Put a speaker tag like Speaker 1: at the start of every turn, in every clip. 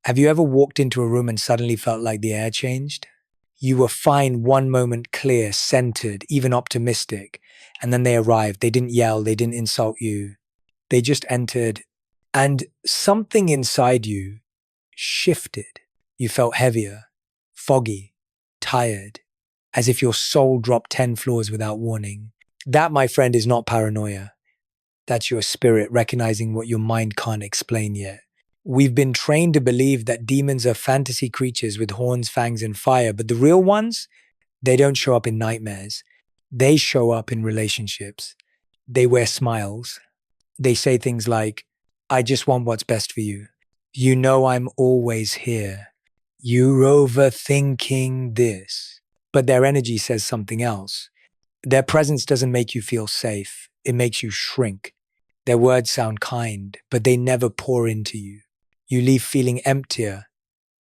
Speaker 1: Have you ever walked into a room and suddenly felt like the air changed? You were fine one moment, clear, centered, even optimistic, and then they arrived. They didn't yell, they didn't insult you. They just entered, and something inside you shifted. You felt heavier, foggy, tired, as if your soul dropped 10 floors without warning. That, my friend, is not paranoia. That's your spirit recognizing what your mind can't explain yet. We've been trained to believe that demons are fantasy creatures with horns, fangs, and fire, but the real ones, they don't show up in nightmares. They show up in relationships. They wear smiles. They say things like, I just want what's best for you. You know I'm always here. You're overthinking this. But their energy says something else. Their presence doesn't make you feel safe. It makes you shrink. Their words sound kind, but they never pour into you. You leave feeling emptier,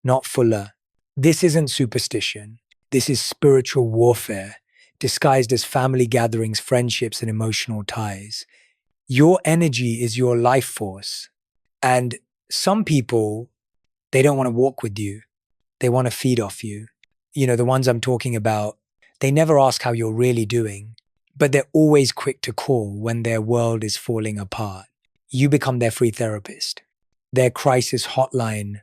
Speaker 1: not fuller. This isn't superstition. This is spiritual warfare, disguised as family gatherings, friendships, and emotional ties. Your energy is your life force. And some people, they don't want to walk with you. They want to feed off you. You know, the ones I'm talking about, they never ask how you're really doing, but they're always quick to call when their world is falling apart. You become their free therapist, their crisis hotline,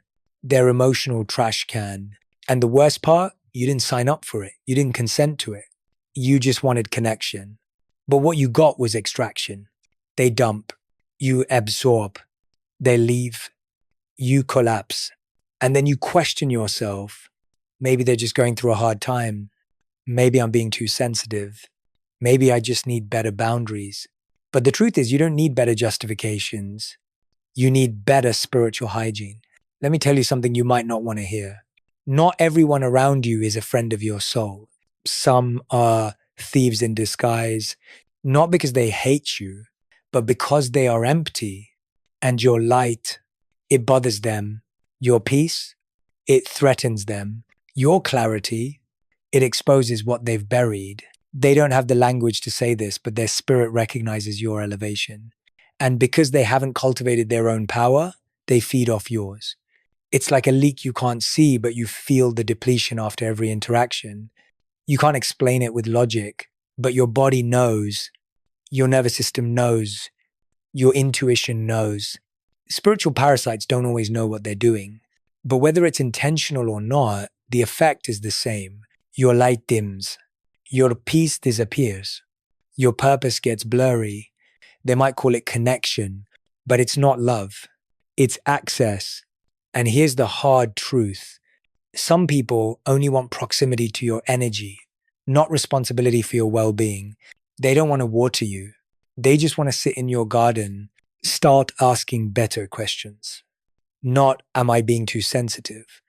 Speaker 1: their emotional trash can. And the worst part, you didn't sign up for it. You didn't consent to it. You just wanted connection. But what you got was extraction. They dump, you absorb, they leave, you collapse. And then you question yourself. Maybe they're just going through a hard time. Maybe I'm being too sensitive. Maybe I just need better boundaries. But the truth is, you don't need better justifications. You need better spiritual hygiene. Let me tell you something you might not want to hear. Not everyone around you is a friend of your soul. Some are thieves in disguise, not because they hate you, but because they are empty. And your light, it bothers them. Your peace, it threatens them. Your clarity, it exposes what they've buried. They don't have the language to say this, but their spirit recognizes your elevation. And because they haven't cultivated their own power, they feed off yours. It's like a leak you can't see, but you feel the depletion after every interaction. You can't explain it with logic, but your body knows, your nervous system knows, your intuition knows. Spiritual parasites don't always know what they're doing, but whether it's intentional or not, the effect is the same. Your light dims, your peace disappears, your purpose gets blurry. They might call it connection, but it's not love. It's access. And here's the hard truth. Some people only want proximity to your energy, not responsibility for your well-being. They don't want to water you. They just want to sit in your garden. Start asking better questions. Not, am I being too sensitive?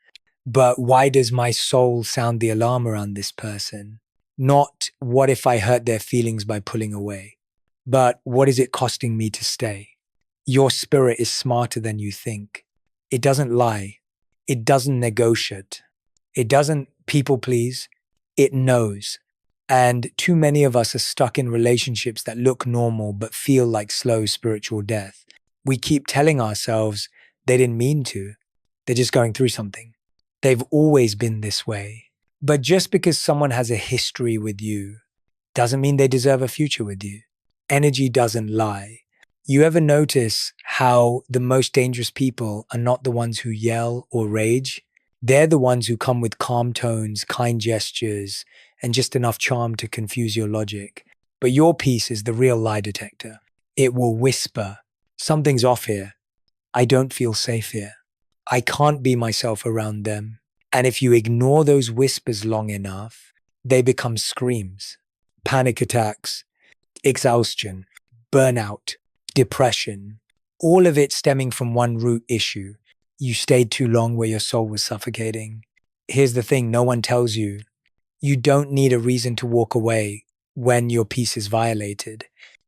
Speaker 1: But why does my soul sound the alarm around this person? Not, what if I hurt their feelings by pulling away? But what is it costing me to stay? Your spirit is smarter than you think. It doesn't lie. It doesn't negotiate. It doesn't people please. It knows. And too many of us are stuck in relationships that look normal but feel like slow spiritual death. We keep telling ourselves they didn't mean to. They're just going through something. They've always been this way. But just because someone has a history with you doesn't mean they deserve a future with you. Energy doesn't lie. You ever notice how the most dangerous people are not the ones who yell or rage? They're the ones who come with calm tones, kind gestures, and just enough charm to confuse your logic. But your peace is the real lie detector. It will whisper, something's off here. I don't feel safe here. I can't be myself around them. And if you ignore those whispers long enough, they become screams, panic attacks, exhaustion, burnout, depression, all of it stemming from one root issue. You stayed too long where your soul was suffocating. Here's the thing, no one tells you. You don't need a reason to walk away when your peace is violated.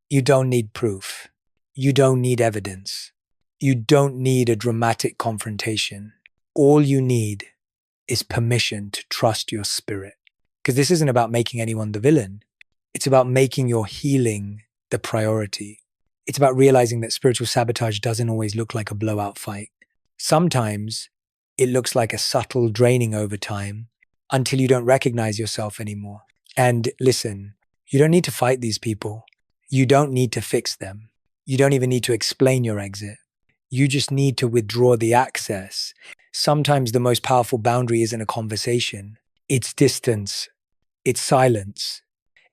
Speaker 1: You don't need proof. You don't need evidence. You don't need a dramatic confrontation. All you need is permission to trust your spirit. Because this isn't about making anyone the villain. It's about making your healing the priority. It's about realizing that spiritual sabotage doesn't always look like a blowout fight. Sometimes It looks like a subtle draining over time until you don't recognize yourself anymore. And listen, you don't need to fight these people. You don't need to fix them. You don't even need to explain your exit. You just need to withdraw the access. Sometimes the most powerful boundary isn't a conversation. It's distance. It's silence.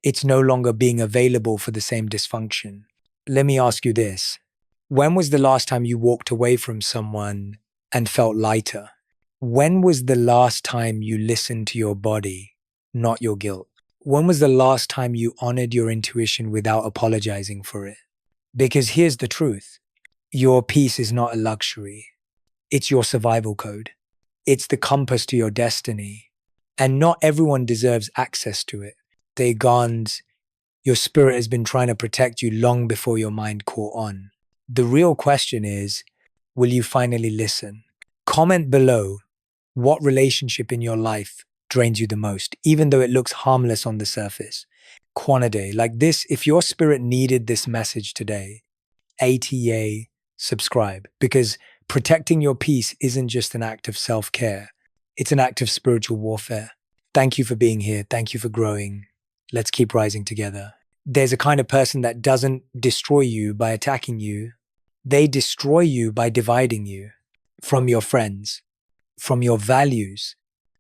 Speaker 1: It's no longer being available for the same dysfunction. Let me ask you this. When was the last time you walked away from someone and felt lighter? When was the last time you listened to your body, not your guilt? When was the last time you honored your intuition without apologizing for it? Because here's the truth. Your peace is not a luxury. It's your survival code. It's the compass to your destiny. And not everyone deserves access to it. Your spirit has been trying to protect you long before your mind caught on. The real question is, will you finally listen? Comment below what relationship in your life drains you the most, even though it looks harmless on the surface. Quantity, like this, if your spirit needed this message today, ATA, subscribe, because protecting your peace isn't just an act of self-care. It's an act of spiritual warfare. Thank you for being here. Thank you for growing. Let's keep rising together. There's a kind of person that doesn't destroy you by attacking you. They destroy you by dividing you from your friends, from your values,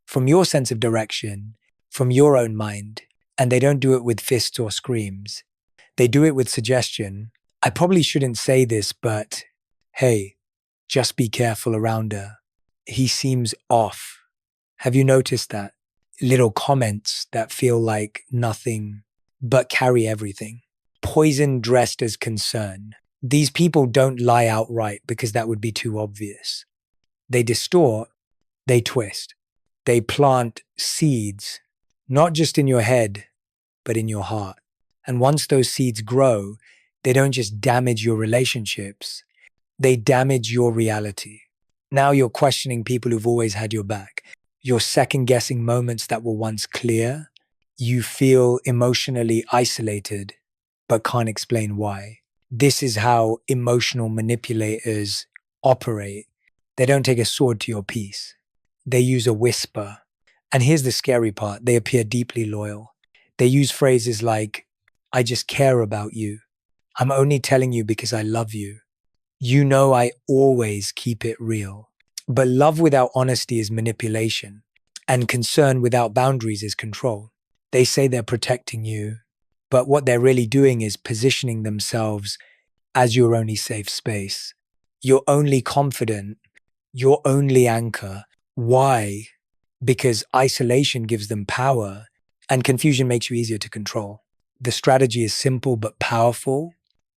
Speaker 1: from your sense of direction, from your own mind. And they don't do it with fists or screams. They do it with suggestion. I probably shouldn't say this, but hey, just be careful around her. He seems off. Have you noticed that? Little comments that feel like nothing, but carry everything. Poison dressed as concern. These people don't lie outright because that would be too obvious. They distort, they twist. They plant seeds, not just in your head, but in your heart. And once those seeds grow, they don't just damage your relationships, they damage your reality. Now you're questioning people who've always had your back. You're second-guessing moments that were once clear. You feel emotionally isolated, but can't explain why. This is how emotional manipulators operate. They don't take a sword to your peace. They use a whisper. And here's the scary part. They appear deeply loyal. They use phrases like, I just care about you. I'm only telling you because I love you. You know I always keep it real. But love without honesty is manipulation, and concern without boundaries is control. They say they're protecting you, but what they're really doing is positioning themselves as your only safe space. Your only confidant, your only anchor. Why? Because isolation gives them power, and confusion makes you easier to control. The strategy is simple but powerful.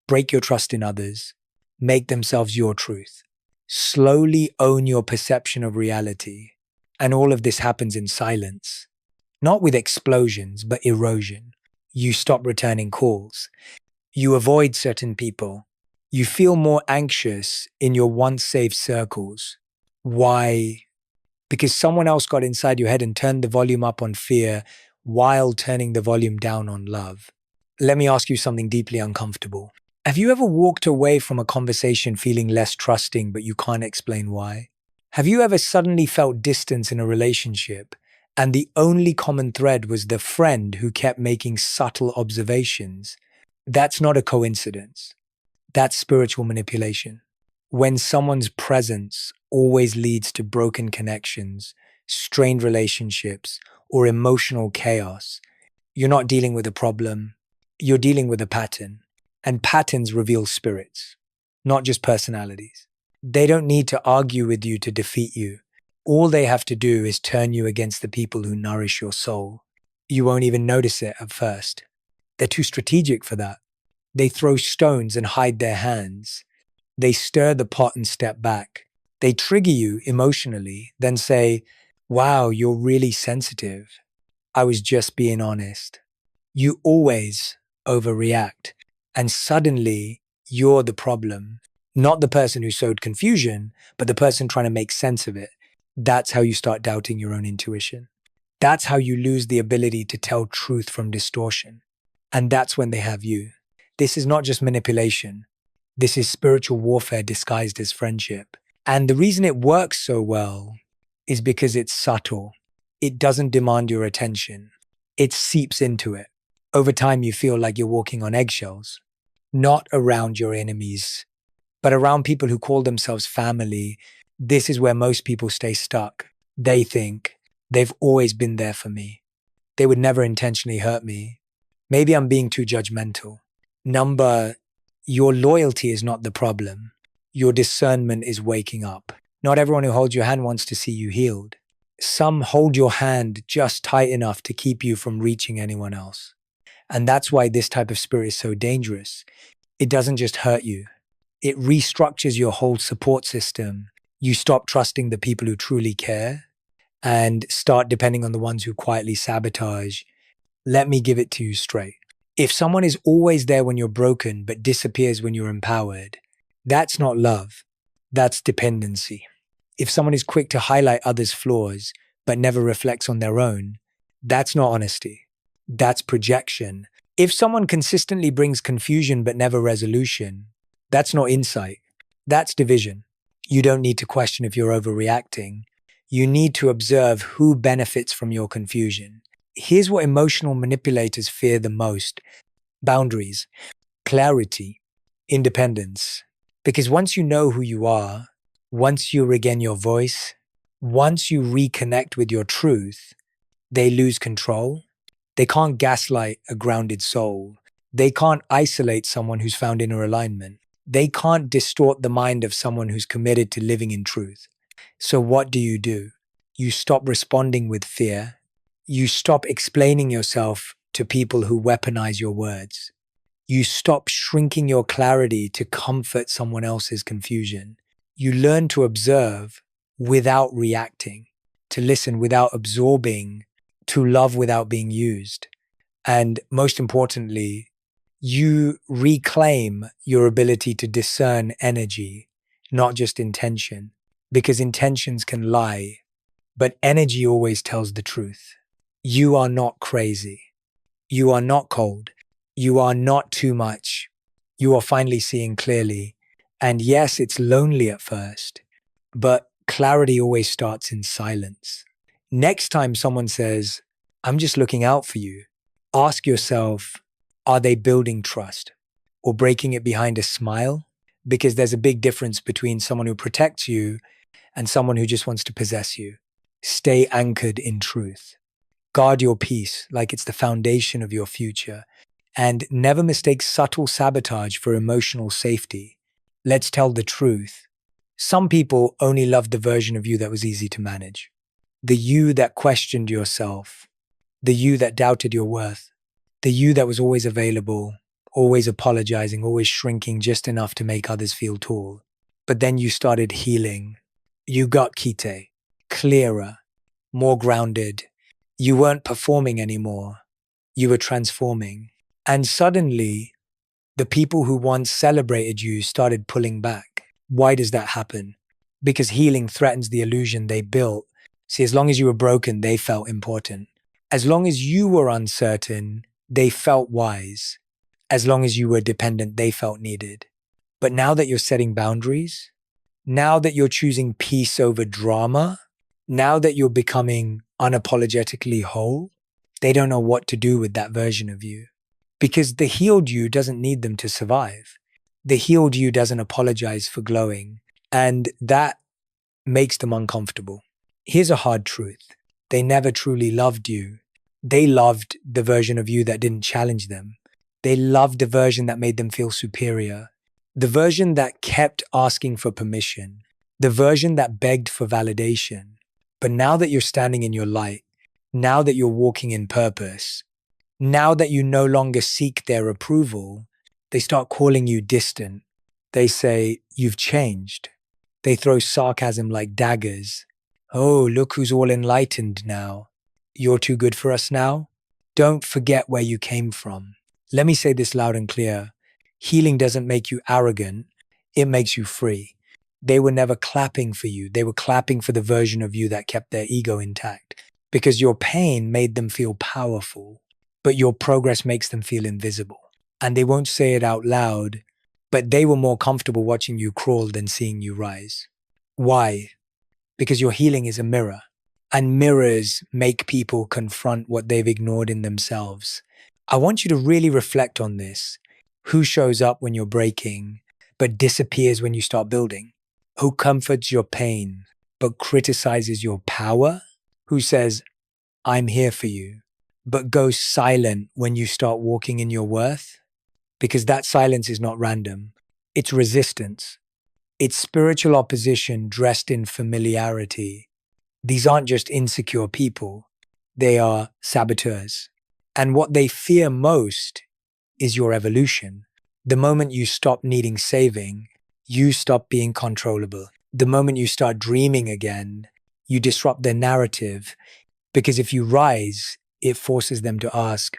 Speaker 1: Break your trust in others. Make themselves your truth. Slowly own your perception of reality. And all of this happens in silence. Not with explosions, but erosion. You stop returning calls. You avoid certain people. You feel more anxious in your once safe circles. Why? Because someone else got inside your head and turned the volume up on fear while turning the volume down on love. Let me ask you something deeply uncomfortable. Have you ever walked away from a conversation feeling less trusting, but you can't explain why? Have you ever suddenly felt distance in a relationship, and the only common thread was the friend who kept making subtle observations? That's not a coincidence. That's spiritual manipulation. When someone's presence always leads to broken connections, strained relationships, or emotional chaos, you're not dealing with a problem, you're dealing with a pattern. And patterns reveal spirits, not just personalities. They don't need to argue with you to defeat you. All they have to do is turn you against the people who nourish your soul. You won't even notice it at first. They're too strategic for that. They throw stones and hide their hands. They stir the pot and step back. They trigger you emotionally, then say, wow, you're really sensitive. I was just being honest. You always overreact. And suddenly, you're the problem. Not the person who sowed confusion, but the person trying to make sense of it. That's how you start doubting your own intuition. That's how you lose the ability to tell truth from distortion. And that's when they have you. This is not just manipulation. This is spiritual warfare disguised as friendship. And the reason it works so well is because it's subtle. It doesn't demand your attention. It seeps into it. Over time, you feel like you're walking on eggshells, not around your enemies, but around people who call themselves family. This is where most people stay stuck. They think they've always been there for me. They would never intentionally hurt me. Maybe I'm being too judgmental. Your loyalty is not the problem. Your discernment is waking up. Not everyone who holds your hand wants to see you healed. Some hold your hand just tight enough to keep you from reaching anyone else. And that's why this type of spirit is so dangerous. It doesn't just hurt you. It restructures your whole support system. You stop trusting the people who truly care and start depending on the ones who quietly sabotage. Let me give it to you straight. If someone is always there when you're broken but disappears when you're empowered, that's not love. That's dependency. If someone is quick to highlight others' flaws but never reflects on their own, that's not honesty. That's projection. If someone consistently brings confusion but never resolution, that's not insight. That's division. You don't need to question if you're overreacting. You need to observe who benefits from your confusion. Here's what emotional manipulators fear the most: boundaries, clarity, independence. Because once you know who you are, once you regain your voice, once you reconnect with your truth, they lose control. They can't gaslight a grounded soul. They can't isolate someone who's found inner alignment. They can't distort the mind of someone who's committed to living in truth. So what do? You stop responding with fear. You stop explaining yourself to people who weaponize your words. You stop shrinking your clarity to comfort someone else's confusion. You learn to observe without reacting, to listen without absorbing, to love without being used. And most importantly, you reclaim your ability to discern energy, not just intention, because intentions can lie, but energy always tells the truth. You are not crazy. You are not cold. You are not too much. You are finally seeing clearly. And yes, it's lonely at first, but clarity always starts in silence. Next time someone says, "I'm just looking out for you," ask yourself, are they building trust or breaking it behind a smile? Because there's a big difference between someone who protects you and someone who just wants to possess you. Stay anchored in truth. Guard your peace like it's the foundation of your future. And never mistake subtle sabotage for emotional safety. Let's tell the truth. Some people only loved the version of you that was easy to manage. The you that questioned yourself. The you that doubted your worth. The you that was always available, always apologizing, always shrinking just enough to make others feel tall. But then you started healing. You got kite, clearer, more grounded. You weren't performing anymore. You were transforming. And suddenly, the people who once celebrated you started pulling back. Why does that happen? Because healing threatens the illusion they built. See, as long as you were broken, they felt important. As long as you were uncertain, they felt wise. As long as you were dependent, they felt needed. But now that you're setting boundaries, now that you're choosing peace over drama, now that you're becoming unapologetically whole, they don't know what to do with that version of you. Because the healed you doesn't need them to survive. The healed you doesn't apologize for glowing. And that makes them uncomfortable. Here's a hard truth. They never truly loved you. They loved the version of you that didn't challenge them. They loved the version that made them feel superior. The version that kept asking for permission. The version that begged for validation. But now that you're standing in your light, now that you're walking in purpose, now that you no longer seek their approval, they start calling you distant. They say, "You've changed." They throw sarcasm like daggers. "Oh, look who's all enlightened now. You're too good for us now?" Don't forget where you came from. Let me say this loud and clear. Healing doesn't make you arrogant. It makes you free. They were never clapping for you. They were clapping for the version of you that kept their ego intact. Because your pain made them feel powerful, but your progress makes them feel invisible. And they won't say it out loud, but they were more comfortable watching you crawl than seeing you rise. Why? because your healing is a mirror. And mirrors make people confront what they've ignored in themselves. I want you to really reflect on this. Who shows up when you're breaking, but disappears when you start building? Who comforts your pain, but criticizes your power? Who says, I'm here for you, but goes silent when you start walking in your worth? Because that silence is not random. It's resistance. It's spiritual opposition dressed in familiarity. These aren't just insecure people. They are saboteurs. And what they fear most is your evolution. The moment you stop needing saving, you stop being controllable. The moment you start dreaming again, you disrupt their narrative. Because if you rise, it forces them to ask,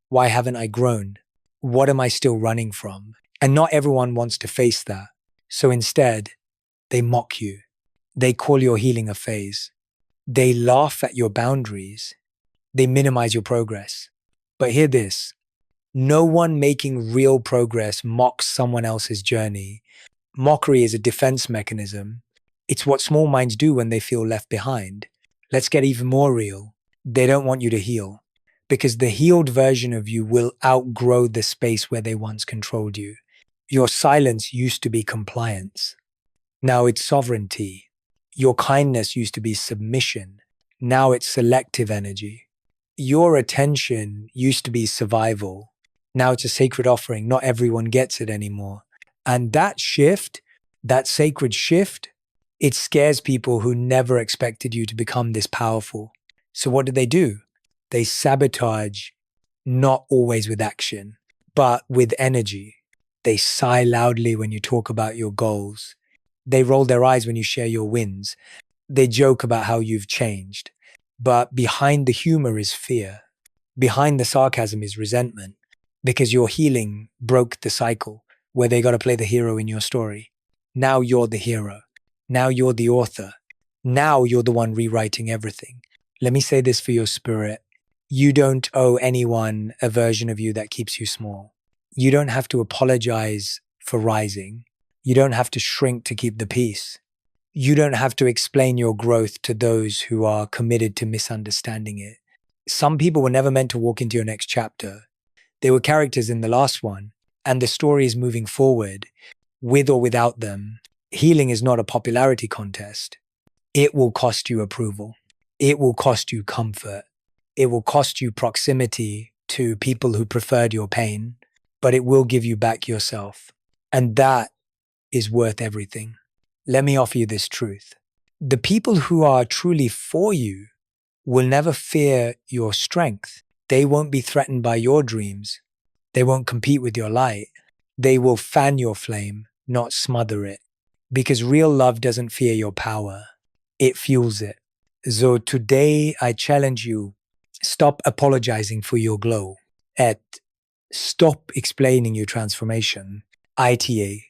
Speaker 1: why haven't I grown? What am I still running from? And not everyone wants to face that. So instead, they mock you. They call your healing a phase. They laugh at your boundaries. They minimize your progress. But hear this, no one making real progress mocks someone else's journey. Mockery is a defense mechanism. It's what small minds do when they feel left behind. Let's get even more real. They don't want you to heal, because the healed version of you will outgrow the space where they once controlled you. Your silence used to be compliance. Now it's sovereignty. Your kindness used to be submission. Now it's selective energy. Your attention used to be survival. Now it's a sacred offering. Not everyone gets it anymore. And that shift, that sacred shift, it scares people who never expected you to become this powerful. So what do? They sabotage, not always with action, but with energy. They sigh loudly when you talk about your goals. They roll their eyes when you share your wins. They joke about how you've changed. But behind the humor is fear. Behind the sarcasm is resentment. Because your healing broke the cycle where they got to play the hero in your story. Now you're the hero. Now you're the author. Now you're the one rewriting everything. Let me say this for your spirit. You don't owe anyone a version of you that keeps you small. You don't have to apologize for rising. You don't have to shrink to keep the peace. You don't have to explain your growth to those who are committed to misunderstanding it. Some people were never meant to walk into your next chapter. They were characters in the last one, and the story is moving forward, with or without them. Healing is not a popularity contest. It will cost you approval. It will cost you comfort. It will cost you proximity to people who preferred your pain, but it will give you back yourself. And that is worth everything. Let me offer you this truth. The people who are truly for you will never fear your strength. They won't be threatened by your dreams. They won't compete with your light. They will fan your flame, not smother it. Because real love doesn't fear your power. It fuels it. So today I challenge you, stop apologizing for your glow. Stop explaining your transformation. ITA.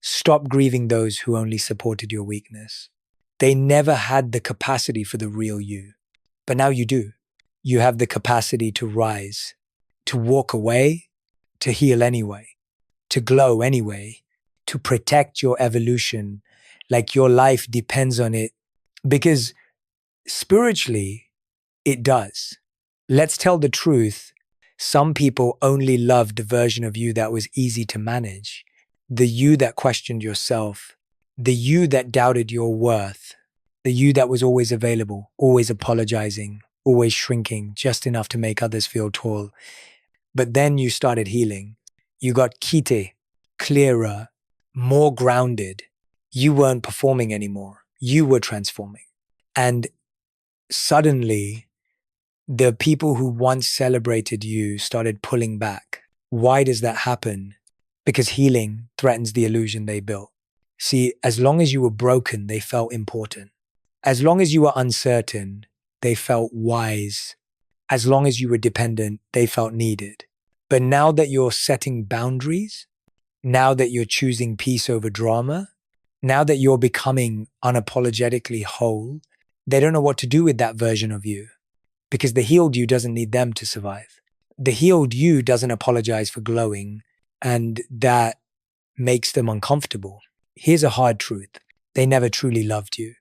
Speaker 1: Stop grieving those who only supported your weakness. They never had the capacity for the real you. But now you do. You have the capacity to rise, to walk away, to heal anyway, to glow anyway, to protect your evolution like your life depends on it. Because spiritually, it does. Let's tell the truth. Some people only loved the version of you that was easy to manage. The you that questioned yourself, the you that doubted your worth, the you that was always available, always apologizing, always shrinking, just enough to make others feel tall. But then you started healing. You got kite, clearer, more grounded. You weren't performing anymore. You were transforming. And suddenly, the people who once celebrated you started pulling back. Why does that happen? Because healing threatens the illusion they built. See, as long as you were broken, they felt important. As long as you were uncertain, they felt wise. As long as you were dependent, they felt needed. But now that you're setting boundaries, now that you're choosing peace over drama, now that you're becoming unapologetically whole, they don't know what to do with that version of you. Because the healed you doesn't need them to survive. The healed you doesn't apologize for glowing, and that makes them uncomfortable. Here's a hard truth. They never truly loved you.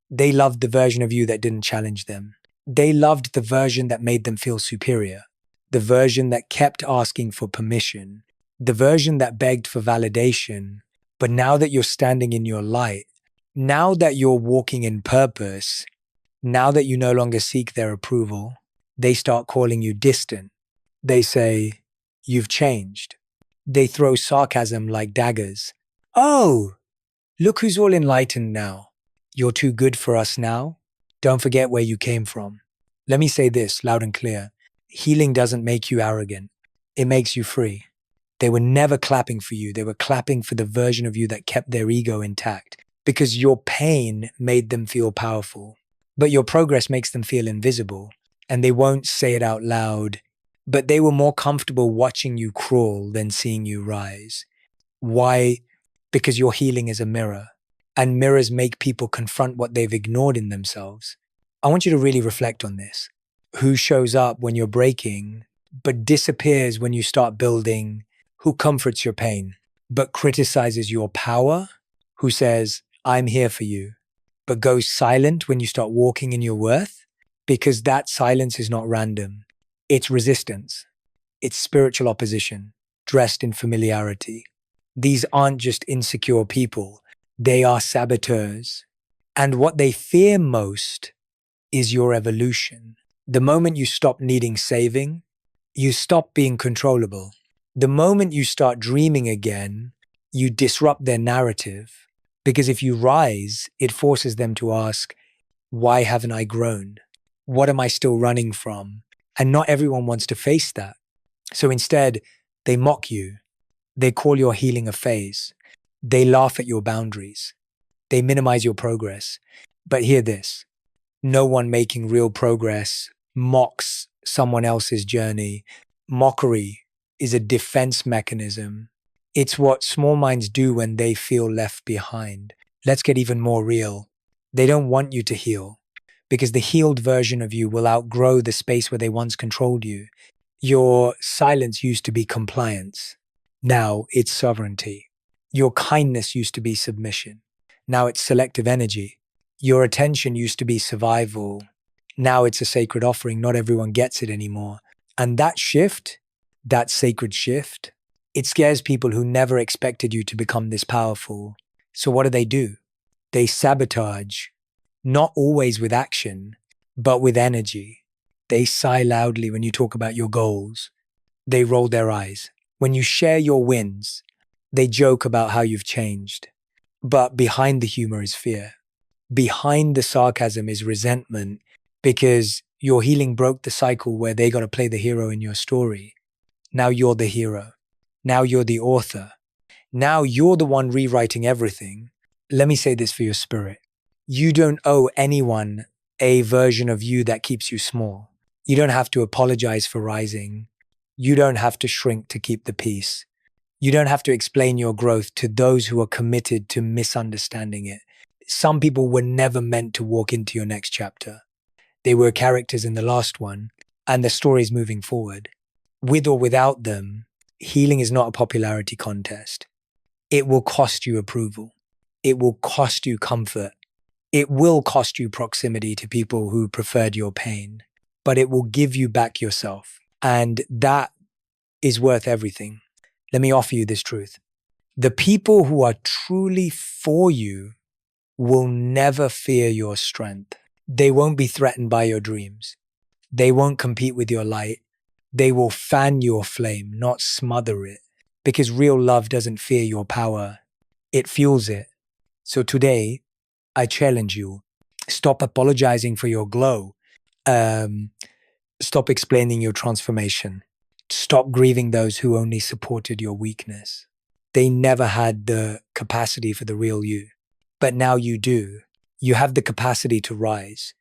Speaker 1: They loved the version of you that didn't challenge them. They loved the version that made them feel superior, the version that kept asking for permission, the version that begged for validation. But now that you're standing in your light, now that you're walking in purpose, now that you no longer seek their approval, they start calling you distant. They say, "You've changed." They throw sarcasm like daggers. "Oh, look who's all enlightened now. You're too good for us now. Don't forget where you came from." Let me say this loud and clear. Healing doesn't make you arrogant. It makes you free. They were never clapping for you. They were clapping for the version of you that kept their ego intact, because your pain made them feel powerful. But your progress makes them feel invisible, and they won't say it out loud, but they were more comfortable watching you crawl than seeing you rise. Why? Because your healing is a mirror, and mirrors make people confront what they've ignored in themselves. I want you to really reflect on this. Who shows up when you're breaking, but disappears when you start building? Who comforts your pain, but criticizes your power? Who says, "I'm here for you," but goes silent when you start walking in your worth? Because that silence is not random. It's resistance. It's spiritual opposition, dressed in familiarity. These aren't just insecure people. They are saboteurs. And what they fear most is your evolution. The moment you stop needing saving, you stop being controllable. The moment you start dreaming again, you disrupt their narrative. Because if you rise, it forces them to ask, "Why haven't I grown? What am I still running from?" And not everyone wants to face that. So instead, they mock you. They call your healing a phase. They laugh at your boundaries. They minimize your progress. But hear this. No one making real progress mocks someone else's journey. Mockery is a defense mechanism. It's what small minds do when they feel left behind. Let's get even more real. They don't want you to heal, because the healed version of you will outgrow the space where they once controlled you. Your silence used to be compliance. Now it's sovereignty. Your kindness used to be submission. Now it's selective energy. Your attention used to be survival. Now it's a sacred offering. Not everyone gets it anymore. And that shift, that sacred shift, it scares people who never expected you to become this powerful. So what do? They sabotage, not always with action, but with energy. They sigh loudly when you talk about your goals. They roll their eyes. When you share your wins, they joke about how you've changed. But behind the humor is fear. Behind the sarcasm is resentment, because your healing broke the cycle where they got to play the hero in your story. Now you're the hero. Now you're the author. Now you're the one rewriting everything. Let me say this for your spirit. You don't owe anyone a version of you that keeps you small. You don't have to apologize for rising. You don't have to shrink to keep the peace. You don't have to explain your growth to those who are committed to misunderstanding it. Some people were never meant to walk into your next chapter. They were characters in the last one, and the story is moving forward. With or without them, healing is not a popularity contest. It will cost you approval. It will cost you comfort. It will cost you proximity to people who preferred your pain, but it will give you back yourself. And that is worth everything. Let me offer you this truth. The people who are truly for you will never fear your strength. They won't be threatened by your dreams. They won't compete with your light. They will fan your flame, not smother it. Because real love doesn't fear your power. It fuels it. So today, I challenge you. Stop apologizing for your glow. Stop explaining your transformation. Stop grieving those who only supported your weakness. They never had the capacity for the real you. But now you do. You have the capacity to rise,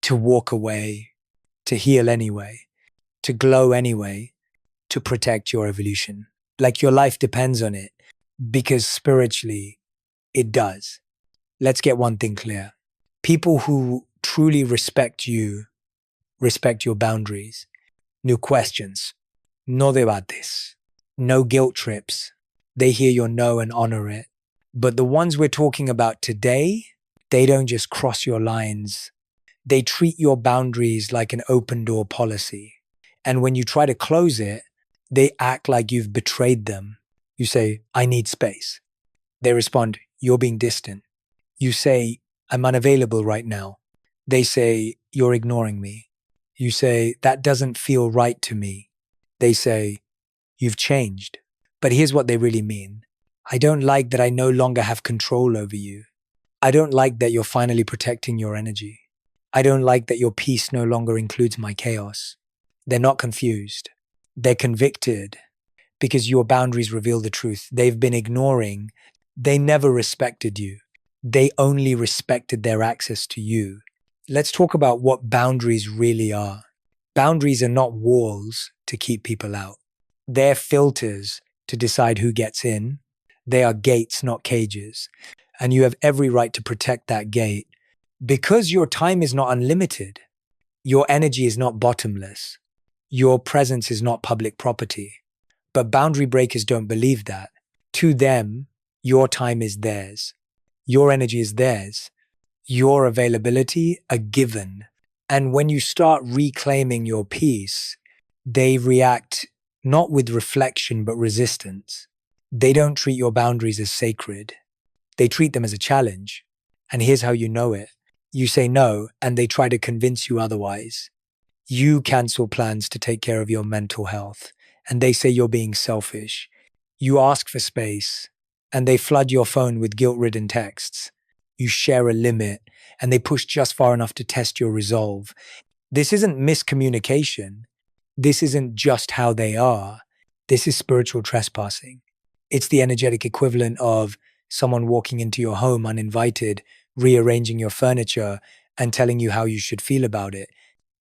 Speaker 1: to walk away, to heal anyway, to glow anyway, to protect your evolution. Like your life depends on it, because spiritually, it does. Let's get one thing clear. People who truly respect you, respect your boundaries. No questions, no debates, no guilt trips. They hear your no and honor it. But the ones we're talking about today, They don't just cross your lines. They treat your boundaries like an open door policy. And when you try to close it, they act like you've betrayed them. You say, I need space. They respond, you're being distant. You say, I'm unavailable right now. They say, you're ignoring me. You say, that doesn't feel right to me. They say, you've changed. But here's what they really mean. I don't like that I no longer have control over you. I don't like that you're finally protecting your energy. I don't like that your peace no longer includes my chaos. They're not confused. They're convicted because your boundaries reveal the truth. They've been ignoring. They never respected you. They only respected their access to you. Let's talk about what boundaries really are. Boundaries are not walls to keep people out. They're filters to decide who gets in. They are gates, not cages. And you have every right to protect that gate because your time is not unlimited. Your energy is not bottomless. Your presence is not public property. But boundary breakers don't believe that. To them, your time is theirs. Your energy is theirs. Your availability, a given. And when you start reclaiming your peace, they react not with reflection, but resistance. They don't treat your boundaries as sacred. They treat them as a challenge. And here's how you know it. You say no, and they try to convince you otherwise. You cancel plans to take care of your mental health, and they say you're being selfish. You ask for space, and they flood your phone with guilt-ridden texts. You share a limit, and they push just far enough to test your resolve. This isn't miscommunication. This isn't just how they are. This is spiritual trespassing. It's the energetic equivalent of someone walking into your home uninvited, rearranging your furniture, and telling you how you should feel about it.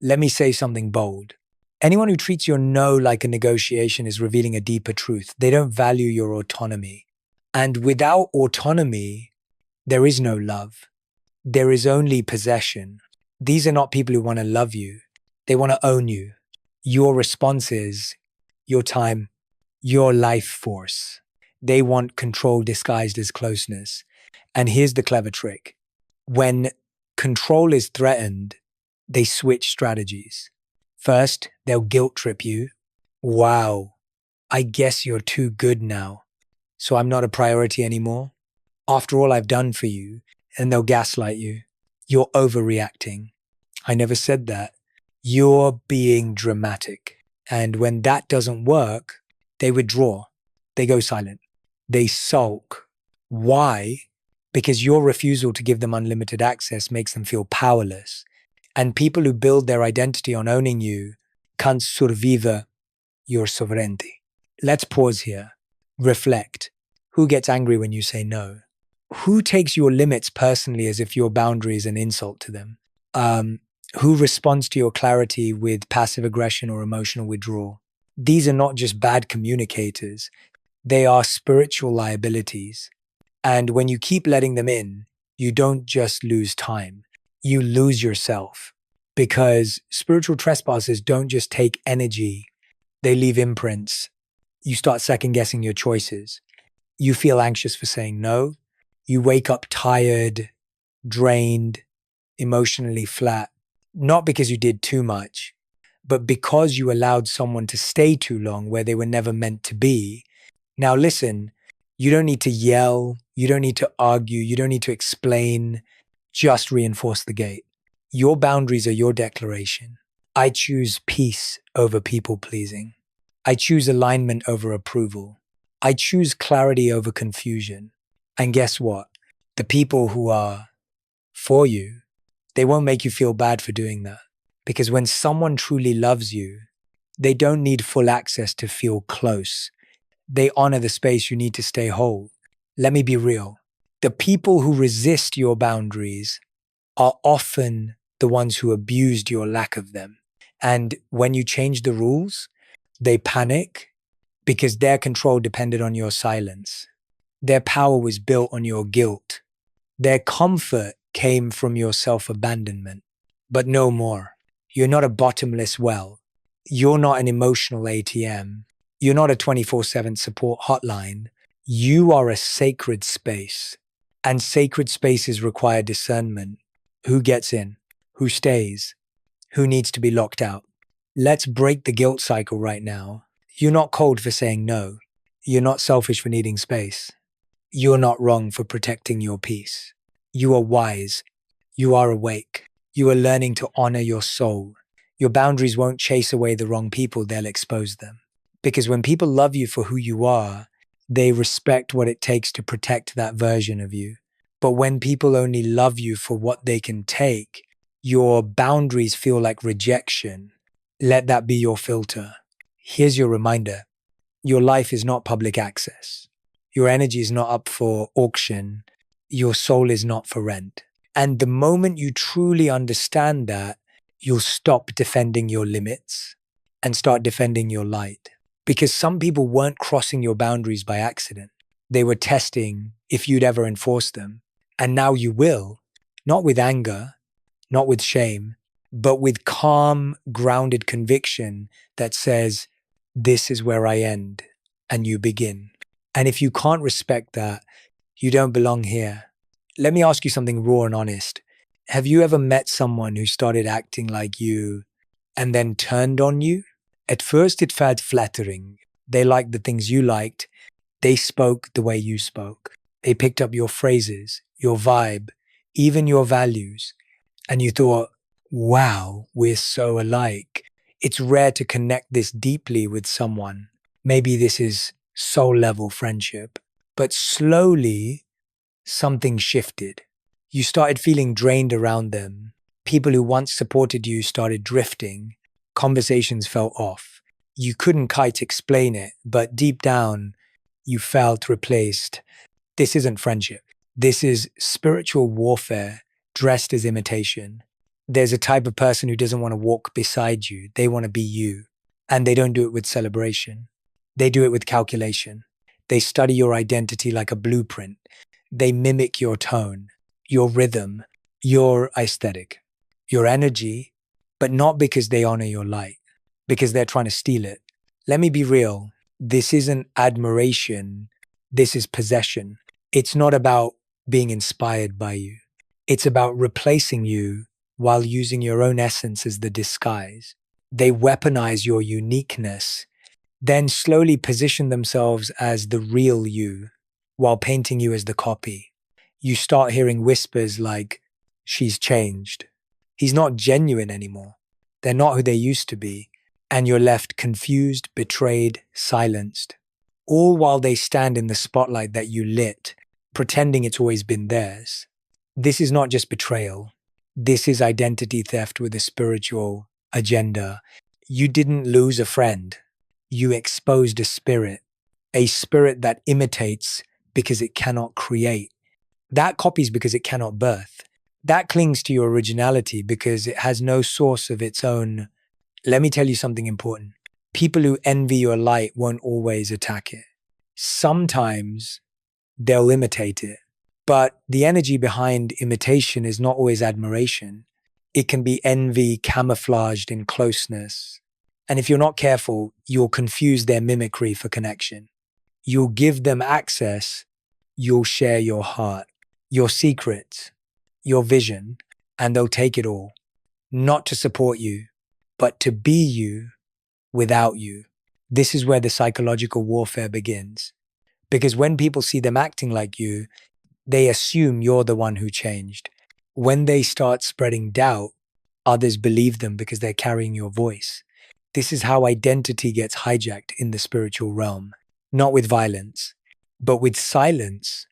Speaker 1: Let me say something bold. Anyone who treats your no like a negotiation is revealing a deeper truth. They don't value your autonomy. And without autonomy, there is no love. There is only possession. These are not people who want to love you. They want to own you. Your response is your time, your life force. They want control disguised as closeness. And here's the clever trick. When control is threatened, they switch strategies. First, they'll guilt trip you. Wow, I guess you're too good now, so I'm not a priority anymore. After all I've done for you, and they'll gaslight you. You're overreacting. I never said that. You're being dramatic. And when that doesn't work, they withdraw. They go silent. They sulk. Why? Because your refusal to give them unlimited access makes them feel powerless. And people who build their identity on owning you can't survive your sovereignty. Let's pause here. Reflect. Who gets angry when you say no? Who takes your limits personally as if your boundary is an insult to them? Who responds to your clarity with passive aggression or emotional withdrawal? These are not just bad communicators. They are spiritual liabilities. And when you keep letting them in, you don't just lose time. You lose yourself. Because spiritual trespassers don't just take energy. They leave imprints. You start second guessing your choices. You feel anxious for saying no. You wake up tired, drained, emotionally flat. Not because you did too much, but because you allowed someone to stay too long where they were never meant to be. Now listen, you don't need to yell, you don't need to argue, you don't need to explain, just reinforce the gate. Your boundaries are your declaration. I choose peace over people pleasing. I choose alignment over approval. I choose clarity over confusion. And guess what? The people who are for you, they won't make you feel bad for doing that. Because when someone truly loves you, they don't need full access to feel close. They honor the space you need to stay whole. Let me be real. The people who resist your boundaries are often the ones who abused your lack of them. And when you change the rules, they panic because their control depended on your silence. Their power was built on your guilt. Their comfort came from your self-abandonment. But no more. You're not a bottomless well. You're not an emotional ATM. You're not a 24/7 support hotline. You are a sacred space. And sacred spaces require discernment. Who gets in? Who stays? Who needs to be locked out? Let's break the guilt cycle right now. You're not cold for saying no. You're not selfish for needing space. You're not wrong for protecting your peace. You are wise. You are awake. You are learning to honor your soul. Your boundaries won't chase away the wrong people, they'll expose them. Because when people love you for who you are, they respect what it takes to protect that version of you. But when people only love you for what they can take, your boundaries feel like rejection. Let that be your filter. Here's your reminder. Your life is not public access. Your energy is not up for auction. Your soul is not for rent. And the moment you truly understand that, you'll stop defending your limits and start defending your light. Because some people weren't crossing your boundaries by accident. They were testing if you'd ever enforce them. And now you will, not with anger, not with shame, but with calm, grounded conviction that says, this is where I end and you begin. And if you can't respect that, you don't belong here. Let me ask you something raw and honest. Have you ever met someone who started acting like you and then turned on you? At first, it felt flattering. They liked the things you liked. They spoke the way you spoke. They picked up your phrases, your vibe, even your values. And you thought, wow, we're so alike. It's rare to connect this deeply with someone. Maybe this is soul level friendship. But slowly, something shifted. You started feeling drained around them. People who once supported you started drifting. Conversations fell off. You couldn't quite explain it, but deep down, you felt replaced. This isn't friendship. This is spiritual warfare dressed as imitation. There's a type of person who doesn't want to walk beside you. They want to be you. And they don't do it with celebration. They do it with calculation. They study your identity like a blueprint. They mimic your tone, your rhythm, your aesthetic, your energy, but not because they honor your light, because they're trying to steal it. Let me be real. This isn't admiration. This is possession. It's not about being inspired by you. It's about replacing you while using your own essence as the disguise. They weaponize your uniqueness, then slowly position themselves as the real you while painting you as the copy. You start hearing whispers like, she's changed. He's not genuine anymore. They're not who they used to be. And you're left confused, betrayed, silenced. All while they stand in the spotlight that you lit, pretending it's always been theirs. This is not just betrayal. This is identity theft with a spiritual agenda. You didn't lose a friend. You exposed a spirit that imitates because it cannot create. That copies because it cannot birth. That clings to your originality because it has no source of its own. Let me tell you something important. People who envy your light won't always attack it. Sometimes they'll imitate it. But the energy behind imitation is not always admiration. It can be envy camouflaged in closeness. And if you're not careful, you'll confuse their mimicry for connection. You'll give them access. You'll share your heart, your secrets, your vision, and they'll take it all. Not to support you, but to be you without you. This is where the psychological warfare begins. Because when people see them acting like you, they assume you're the one who changed. When they start spreading doubt, others believe them because they're carrying your voice. This is how identity gets hijacked in the spiritual realm. Not with violence, but with silence,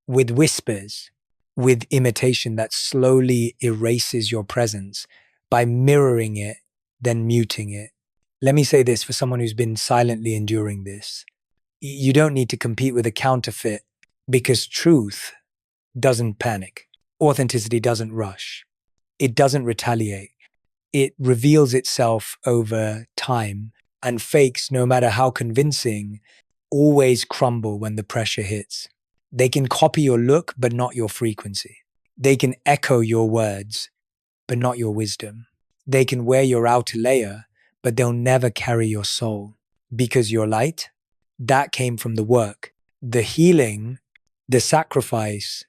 Speaker 1: with whispers, with imitation that slowly erases your presence by mirroring it, then muting it. Let me say this for someone who's been silently enduring this. You don't need to compete with a counterfeit because truth doesn't panic. Authenticity doesn't rush. It doesn't retaliate. It reveals itself over time, and fakes, no matter how convincing, always crumble when the pressure hits. They can copy your look, but not your frequency. They can echo your words, but not your wisdom. They can wear your outer layer, but they'll never carry your soul. Because your light, that came from the work, the healing, the sacrifice,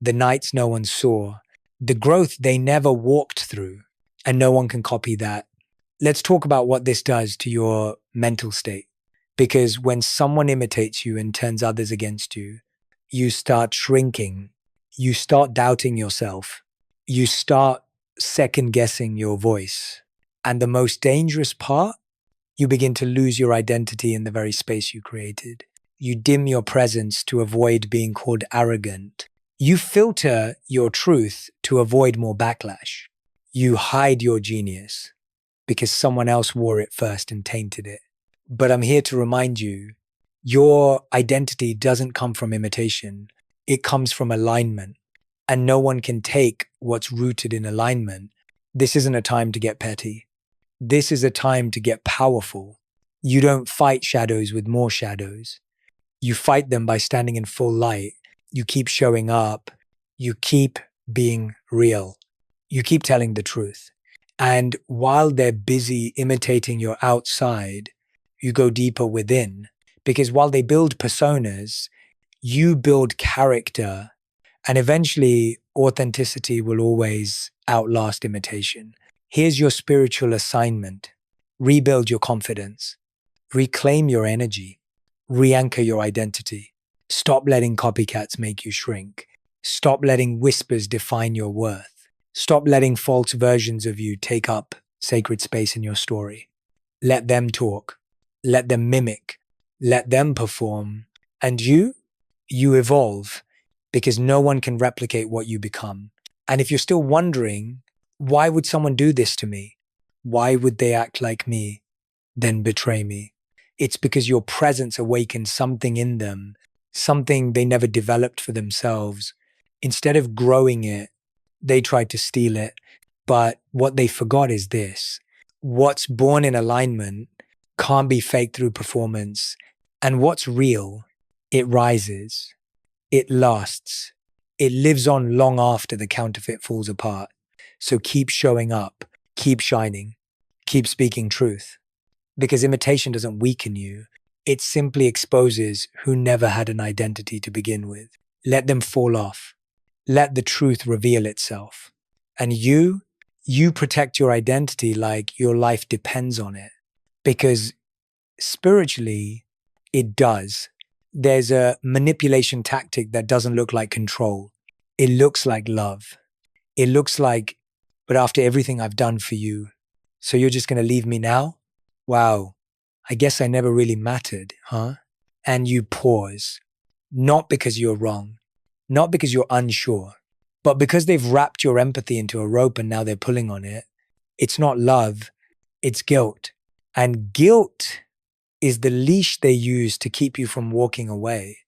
Speaker 1: the nights no one saw, the growth they never walked through, and no one can copy that. Let's talk about what this does to your mental state. Because when someone imitates you and turns others against you, you start shrinking, you start doubting yourself, you start second guessing your voice. And the most dangerous part, you begin to lose your identity in the very space you created. You dim your presence to avoid being called arrogant. You filter your truth to avoid more backlash. You hide your genius because someone else wore it first and tainted it. But I'm here to remind you, your identity doesn't come from imitation. It comes from alignment. And no one can take what's rooted in alignment. This isn't a time to get petty. This is a time to get powerful. You don't fight shadows with more shadows. You fight them by standing in full light. You keep showing up. You keep being real. You keep telling the truth. And while they're busy imitating your outside, you go deeper within. Because while they build personas, you build character. And eventually, authenticity will always outlast imitation. Here's your spiritual assignment. Rebuild your confidence. Reclaim your energy. Re-anchor your identity. Stop letting copycats make you shrink. Stop letting whispers define your worth. Stop letting false versions of you take up sacred space in your story. Let them talk. Let them mimic. Let them perform. And you evolve because no one can replicate what you become. And if you're still wondering, why would someone do this to me? Why would they act like me, then betray me? It's because your presence awakens something in them, something they never developed for themselves. Instead of growing it, they tried to steal it. But what they forgot is this. What's born in alignment can't be faked through performance. And what's real, it rises, it lasts, it lives on long after the counterfeit falls apart. So keep showing up, keep shining, keep speaking truth. Because imitation doesn't weaken you. It simply exposes who never had an identity to begin with. Let them fall off. Let the truth reveal itself. And you protect your identity like your life depends on it. Because spiritually, it does. There's a manipulation tactic that doesn't look like control. It looks like love. It looks like, but after everything I've done for you, so you're just going to leave me now? Wow, I guess I never really mattered, huh? And you pause, not because you're wrong, not because you're unsure, but because they've wrapped your empathy into a rope and now they're pulling on it. It's not love, it's guilt. And guilt is the leash they use to keep you from walking away.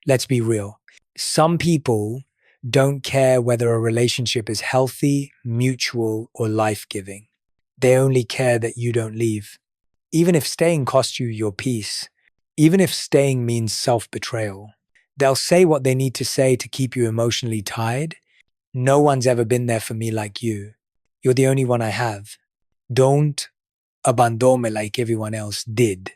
Speaker 1: Let's be real. Some people don't care whether a relationship is healthy, mutual, or life-giving. They only care that you don't leave. Even if staying costs you your peace, even if staying means self-betrayal, they'll say what they need to say to keep you emotionally tied. No one's ever been there for me like you. You're the only one I have. Don't abandon me like everyone else did.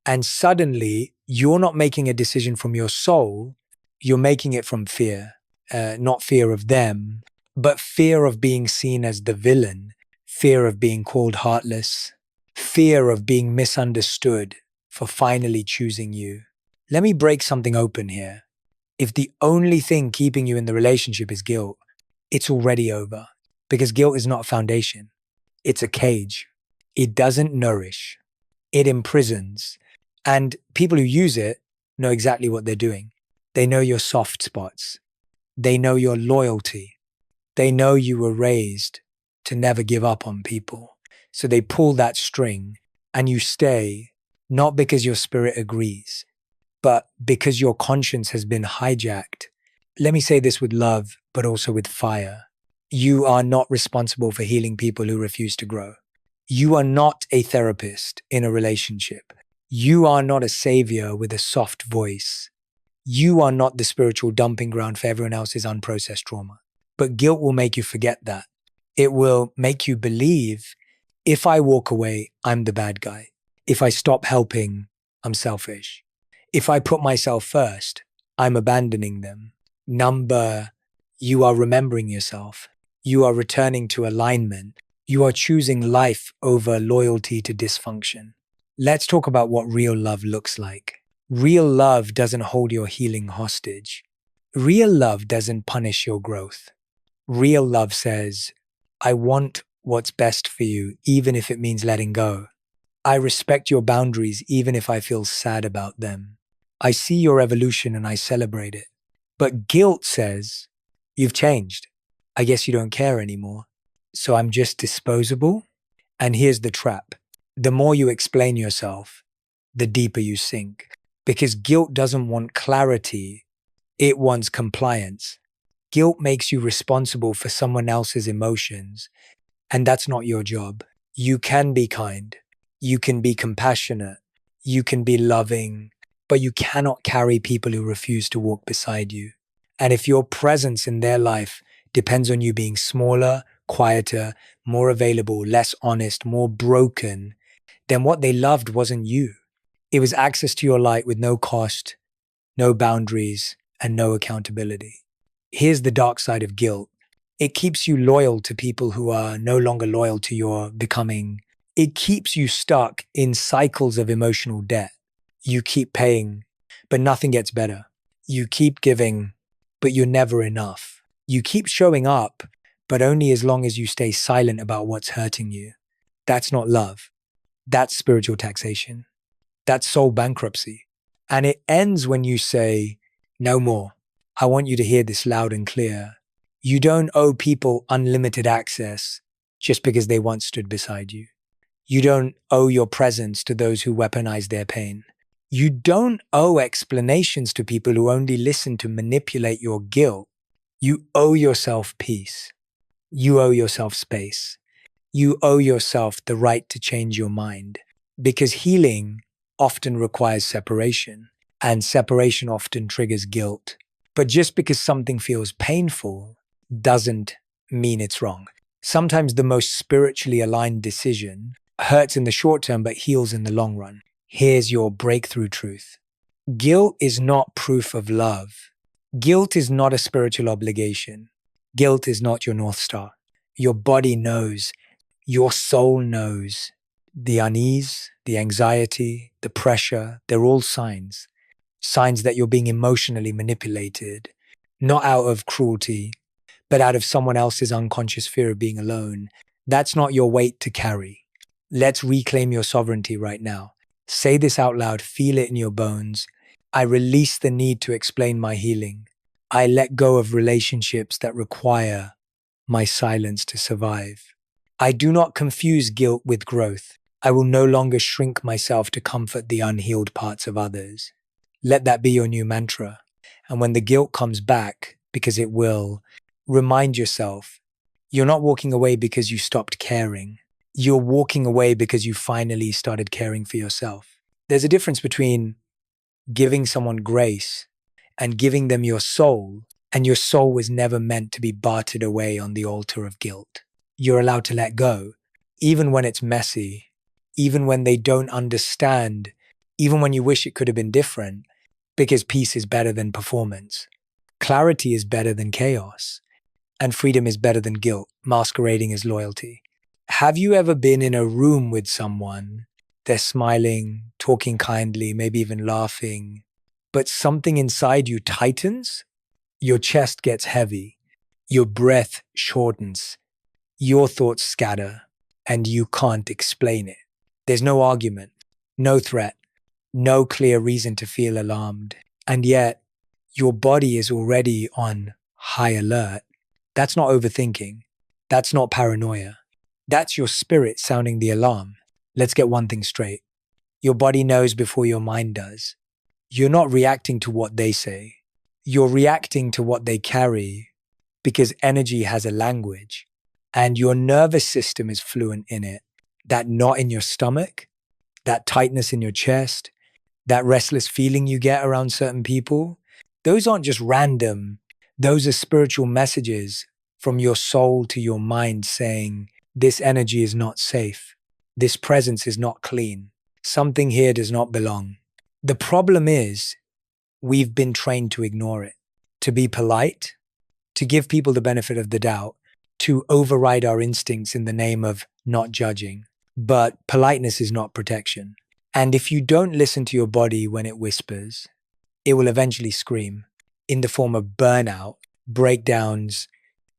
Speaker 1: And suddenly, you're not making a decision from your soul, you're making it from fear. Not fear of them, but fear of being seen as the villain, fear of being called heartless, fear of being misunderstood for finally choosing you. Let me break something open here. If the only thing keeping you in the relationship is guilt, it's already over. Because guilt is not a foundation. It's a cage. It doesn't nourish. It imprisons. And people who use it know exactly what they're doing. They know your soft spots. They know your loyalty. They know you were raised to never give up on people. So they pull that string and you stay, not because your spirit agrees, but because your conscience has been hijacked. Let me say this with love, but also with fire. You are not responsible for healing people who refuse to grow. You are not a therapist in a relationship. You are not a savior with a soft voice. You are not the spiritual dumping ground for everyone else's unprocessed trauma. But guilt will make you forget that. It will make you believe, if I walk away, I'm the bad guy. If I stop helping, I'm selfish. If I put myself first, I'm abandoning them. Number, You are remembering yourself. You are returning to alignment. You are choosing life over loyalty to dysfunction. Let's talk about what real love looks like. Real love doesn't hold your healing hostage. Real love doesn't punish your growth. Real love says, I want what's best for you, even if it means letting go. I respect your boundaries, even if I feel sad about them. I see your evolution and I celebrate it. But guilt says, you've changed. I guess you don't care anymore. So I'm just disposable. And here's the trap. The more you explain yourself, the deeper you sink. Because guilt doesn't want clarity, it wants compliance. Guilt makes you responsible for someone else's emotions, and that's not your job. You can be kind, you can be compassionate, you can be loving, but you cannot carry people who refuse to walk beside you. And if your presence in their life depends on you being smaller, quieter, more available, less honest, more broken, then what they loved wasn't you. It was access to your light with no cost, no boundaries, and no accountability. Here's the dark side of guilt. It keeps you loyal to people who are no longer loyal to your becoming. It keeps you stuck in cycles of emotional debt. You keep paying, but nothing gets better. You keep giving, but you're never enough. You keep showing up, but only as long as you stay silent about what's hurting you. That's not love. That's spiritual taxation. That's soul bankruptcy. And it ends when you say, no more. I want you to hear this loud and clear. You don't owe people unlimited access just because they once stood beside you. You don't owe your presence to those who weaponize their pain. You don't owe explanations to people who only listen to manipulate your guilt. You owe yourself peace. You owe yourself space. You owe yourself the right to change your mind. Because healing often requires separation, and separation often triggers guilt. But just because something feels painful doesn't mean it's wrong. Sometimes the most spiritually aligned decision hurts in the short term but heals in the long run. Here's your breakthrough truth. Guilt is not proof of love. Guilt is not a spiritual obligation. Guilt is not your North Star. Your body knows. Your soul knows. The unease, the anxiety, the pressure, they're all signs. Signs that you're being emotionally manipulated, not out of cruelty, but out of someone else's unconscious fear of being alone. That's not your weight to carry. Let's reclaim your sovereignty right now. Say this out loud, feel it in your bones. I release the need to explain my healing. I let go of relationships that require my silence to survive. I do not confuse guilt with growth. I will no longer shrink myself to comfort the unhealed parts of others. Let that be your new mantra. And when the guilt comes back, because it will, remind yourself, you're not walking away because you stopped caring. You're walking away because you finally started caring for yourself. There's a difference between giving someone grace and giving them your soul, and your soul was never meant to be bartered away on the altar of guilt. You're allowed to let go, even when it's messy, even when they don't understand, even when you wish it could have been different, because peace is better than performance. Clarity is better than chaos. And freedom is better than guilt, masquerading as loyalty. Have you ever been in a room with someone, they're smiling, talking kindly, maybe even laughing, but something inside you tightens? Your chest gets heavy, your breath shortens, your thoughts scatter, and you can't explain it. There's no argument, no threat, no clear reason to feel alarmed. And yet, your body is already on high alert. That's not overthinking. That's not paranoia. That's your spirit sounding the alarm. Let's get one thing straight. Your body knows before your mind does. You're not reacting to what they say. You're reacting to what they carry, because energy has a language and your nervous system is fluent in it. That knot in your stomach, that tightness in your chest, that restless feeling you get around certain people, those aren't just random. Those are spiritual messages from your soul to your mind saying, this energy is not safe. This presence is not clean. Something here does not belong. The problem is, we've been trained to ignore it, to be polite, to give people the benefit of the doubt, to override our instincts in the name of not judging. But politeness is not protection. And if you don't listen to your body when it whispers, it will eventually scream in the form of burnout, breakdowns,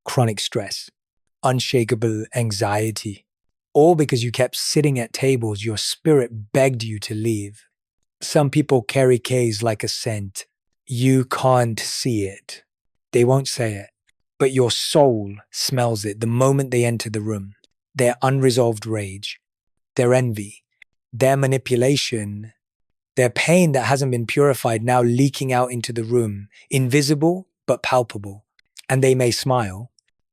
Speaker 1: chronic stress, unshakable anxiety, all because you kept sitting at tables your spirit begged you to leave. Some people carry K's like a scent. You can't see it. They won't say it, but your soul smells it the moment they enter the room. Their unresolved rage, their envy, their manipulation, their pain that hasn't been purified now leaking out into the room, invisible but palpable. And they may smile,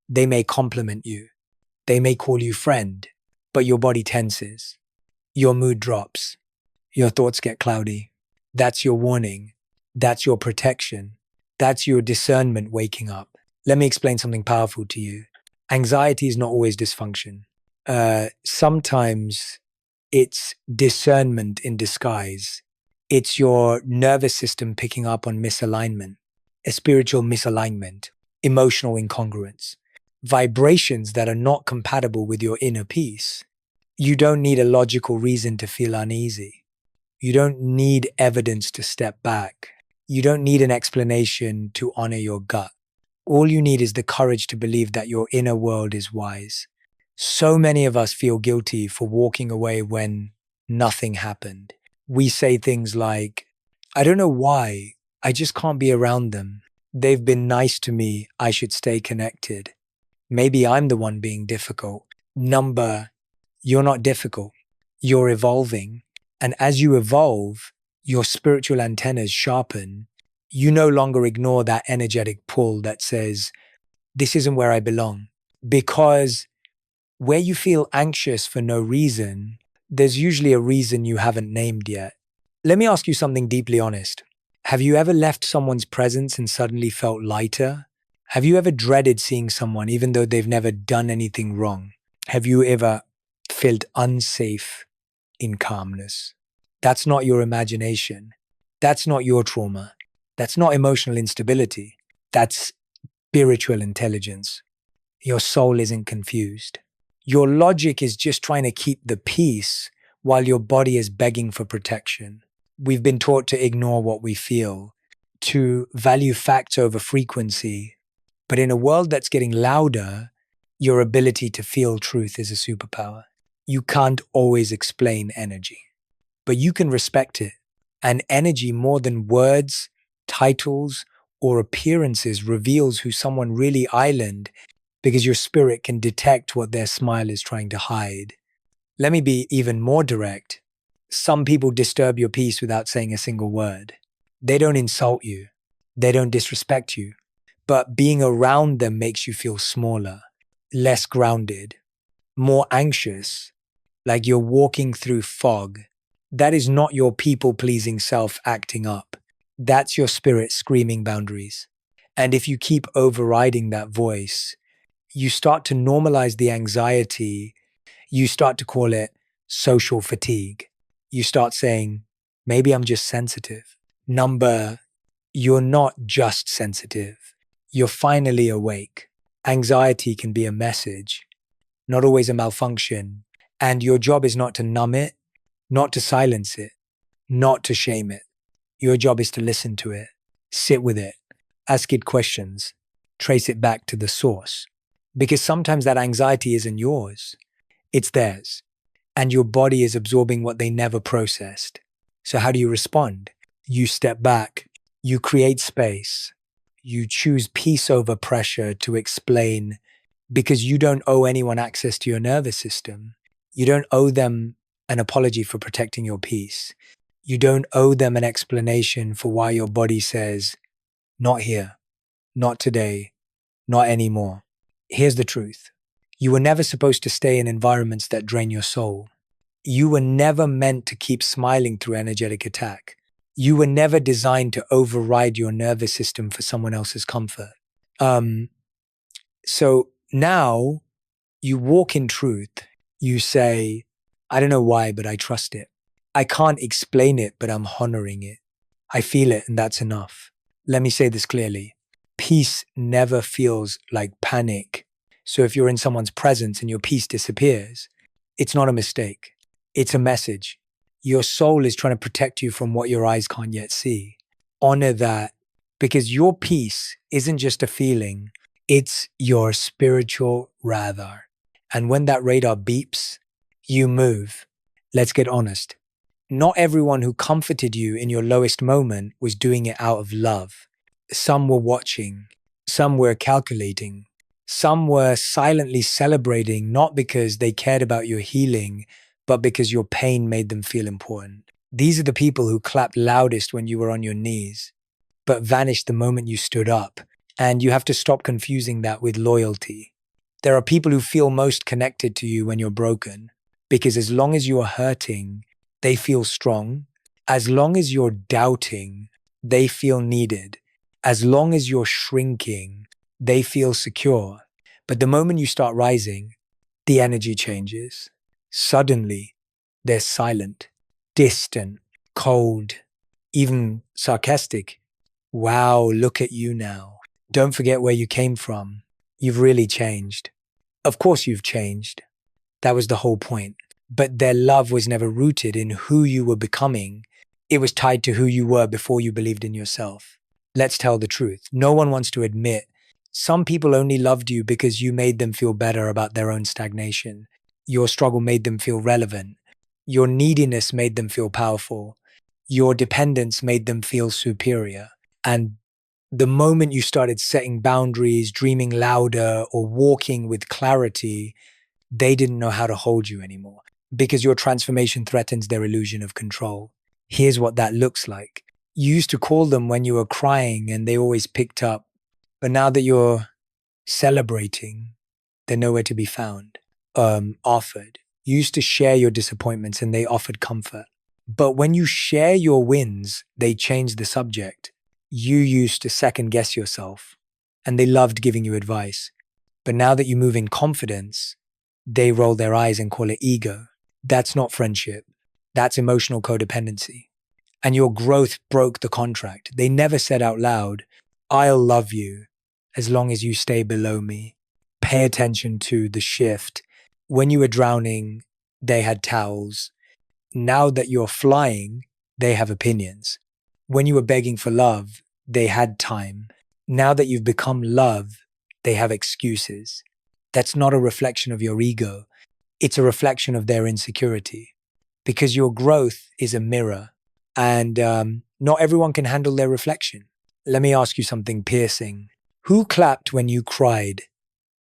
Speaker 1: they may compliment you, they may call you friend, but your body tenses, your mood drops, your thoughts get cloudy. That's your warning. That's your protection. That's your discernment waking up. Let me explain something powerful to you. Anxiety is not always dysfunction. Sometimes it's discernment in disguise. It's your nervous system picking up on misalignment, a spiritual misalignment, emotional incongruence, vibrations that are not compatible with your inner peace. You don't need a logical reason to feel uneasy. You don't need evidence to step back. You don't need an explanation to honor your gut. All you need is the courage to believe that your inner world is wise. So many of us feel guilty for walking away when nothing happened. We say things like, I don't know why, I just can't be around them. They've been nice to me, I should stay connected. Maybe I'm the one being difficult. You're not difficult. You're evolving. And as you evolve, your spiritual antennas sharpen. You no longer ignore that energetic pull that says, this isn't where I belong. Because where you feel anxious for no reason, there's usually a reason you haven't named yet. Let me ask you something deeply honest. Have you ever left someone's presence and suddenly felt lighter? Have you ever dreaded seeing someone even though they've never done anything wrong? Have you ever felt unsafe in calmness? That's not your imagination. That's not your trauma. That's not emotional instability. That's spiritual intelligence. Your soul isn't confused. Your logic is just trying to keep the peace while your body is begging for protection. We've been taught to ignore what we feel, to value facts over frequency. But in a world that's getting louder, your ability to feel truth is a superpower. You can't always explain energy, but you can respect it. And energy, more than words, titles, or appearances, reveals who someone really island, because your spirit can detect what their smile is trying to hide. Let me be even more direct. Some people disturb your peace without saying a single word. They don't insult you. They don't disrespect you. But being around them makes you feel smaller, less grounded, more anxious, like you're walking through fog. That is not your people-pleasing self acting up. That's your spirit screaming boundaries. And if you keep overriding that voice, you start to normalize the anxiety. You start to call it social fatigue. You start saying, maybe I'm just sensitive. You're not just sensitive. You're finally awake. Anxiety can be a message, not always a malfunction. And your job is not to numb it, not to silence it, not to shame it. Your job is to listen to it, sit with it, ask it questions, trace it back to the source. Because sometimes that anxiety isn't yours, it's theirs. And your body is absorbing what they never processed. So how do you respond? You step back, you create space, you choose peace over pressure to explain, because you don't owe anyone access to your nervous system. You don't owe them an apology for protecting your peace. You don't owe them an explanation for why your body says, not here, not today, not anymore. Here's the truth. You were never supposed to stay in environments that drain your soul. You were never meant to keep smiling through energetic attack. You were never designed to override your nervous system for someone else's comfort. So now you walk in truth. You say, I don't know why, but I trust it. I can't explain it, but I'm honoring it. I feel it, and that's enough. Let me say this clearly. Peace never feels like panic. So if you're in someone's presence and your peace disappears, it's not a mistake. It's a message. Your soul is trying to protect you from what your eyes can't yet see. Honor that, because your peace isn't just a feeling, it's your spiritual radar. And when that radar beeps, you move. Let's get honest. Not everyone who comforted you in your lowest moment was doing it out of love. Some were watching, some were calculating, some were silently celebrating, not because they cared about your healing, but because your pain made them feel important. These are the people who clapped loudest when you were on your knees, but vanished the moment you stood up. And you have to stop confusing that with loyalty. There are people who feel most connected to you when you're broken, because as long as you are hurting, they feel strong. As long as you're doubting, they feel needed. As long as you're shrinking, they feel secure. But the moment you start rising, the energy changes. Suddenly, they're silent, distant, cold, even sarcastic. Wow, look at you now. Don't forget where you came from. You've really changed. Of course you've changed. That was the whole point. But their love was never rooted in who you were becoming. It was tied to who you were before you believed in yourself. Let's tell the truth. No one wants to admit some people only loved you because you made them feel better about their own stagnation. Your struggle made them feel relevant. Your neediness made them feel powerful. Your dependence made them feel superior. And the moment you started setting boundaries, dreaming louder, or walking with clarity, they didn't know how to hold you anymore because your transformation threatens their illusion of control. Here's what that looks like. You used to call them when you were crying and they always picked up. But now that you're celebrating, they're nowhere to be found. Offered. You used to share your disappointments and they offered comfort. But when you share your wins, they change the subject. You used to second guess yourself and they loved giving you advice. But now that you move in confidence, they roll their eyes and call it ego. That's not friendship. That's emotional codependency. And your growth broke the contract. They never said out loud, I'll love you as long as you stay below me. Pay attention to the shift. When you were drowning, they had towels. Now that you're flying, they have opinions. When you were begging for love, they had time. Now that you've become love, they have excuses. That's not a reflection of your ego. It's a reflection of their insecurity. Because your growth is a mirror. And not everyone can handle their reflection. Let me ask you something piercing. Who clapped when you cried,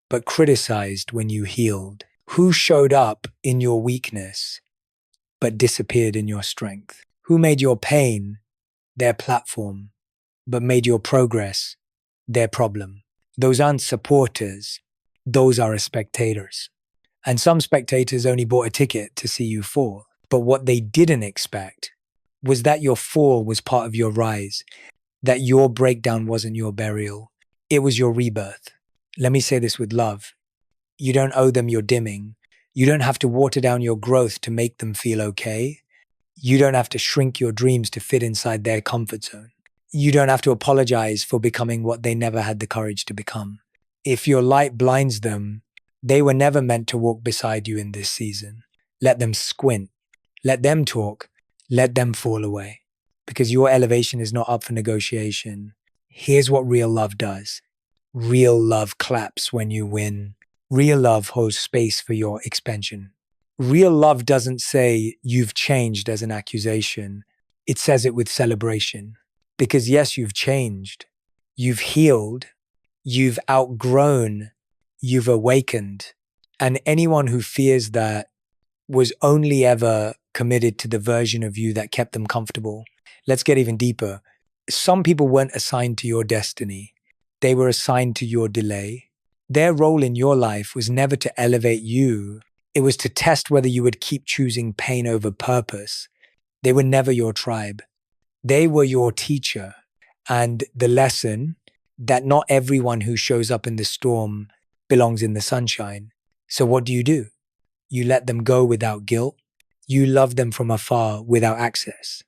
Speaker 1: but criticized when you healed? Who showed up in your weakness, but disappeared in your strength? Who made your pain their platform, but made your progress their problem? Those aren't supporters. Those are spectators. And some spectators only bought a ticket to see you fall. But what they didn't expect was that your fall was part of your rise, that your breakdown wasn't your burial. It was your rebirth. Let me say this with love. You don't owe them your dimming. You don't have to water down your growth to make them feel okay. You don't have to shrink your dreams to fit inside their comfort zone. You don't have to apologize for becoming what they never had the courage to become. If your light blinds them, they were never meant to walk beside you in this season. Let them squint. Let them talk. Let them fall away. Because your elevation is not up for negotiation. Here's what real love does. Real love claps when you win. Real love holds space for your expansion. Real love doesn't say you've changed as an accusation. It says it with celebration. Because yes, you've changed. You've healed. You've outgrown. You've awakened. And anyone who fears that was only ever committed to the version of you that kept them comfortable. Let's get even deeper. Some people weren't assigned to your destiny. They were assigned to your delay. Their role in your life was never to elevate you. It was to test whether you would keep choosing pain over purpose. They were never your tribe. They were your teacher. And the lesson that not everyone who shows up in the storm belongs in the sunshine. So what do? You let them go without guilt. You love them from afar without access.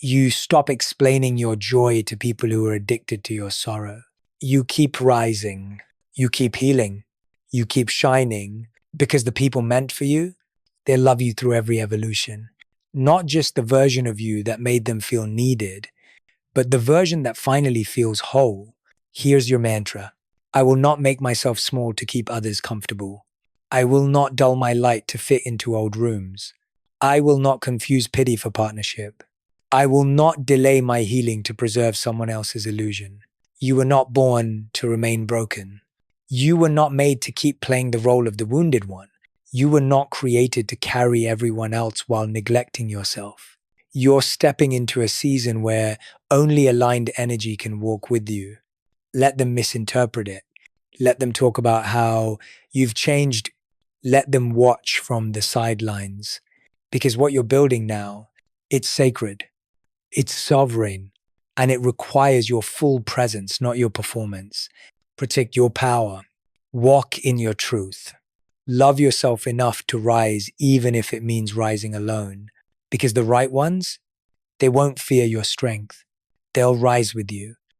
Speaker 1: You stop explaining your joy to people who are addicted to your sorrow. You keep rising, you keep healing, you keep shining because the people meant for you, they love you through every evolution. Not just the version of you that made them feel needed, but the version that finally feels whole. Here's your mantra. I will not make myself small to keep others comfortable. I will not dull my light to fit into old rooms. I will not confuse pity for partnership. I will not delay my healing to preserve someone else's illusion. You were not born to remain broken. You were not made to keep playing the role of the wounded one. You were not created to carry everyone else while neglecting yourself. You're stepping into a season where only aligned energy can walk with you. Let them misinterpret it. Let them talk about how you've changed. Let them watch from the sidelines. Because what you're building now, it's sacred, it's sovereign, and it requires your full presence, not your performance. Protect your power. Walk in your truth. Love yourself enough to rise, even if it means rising alone. Because the right ones, they won't fear your strength. They'll rise with you.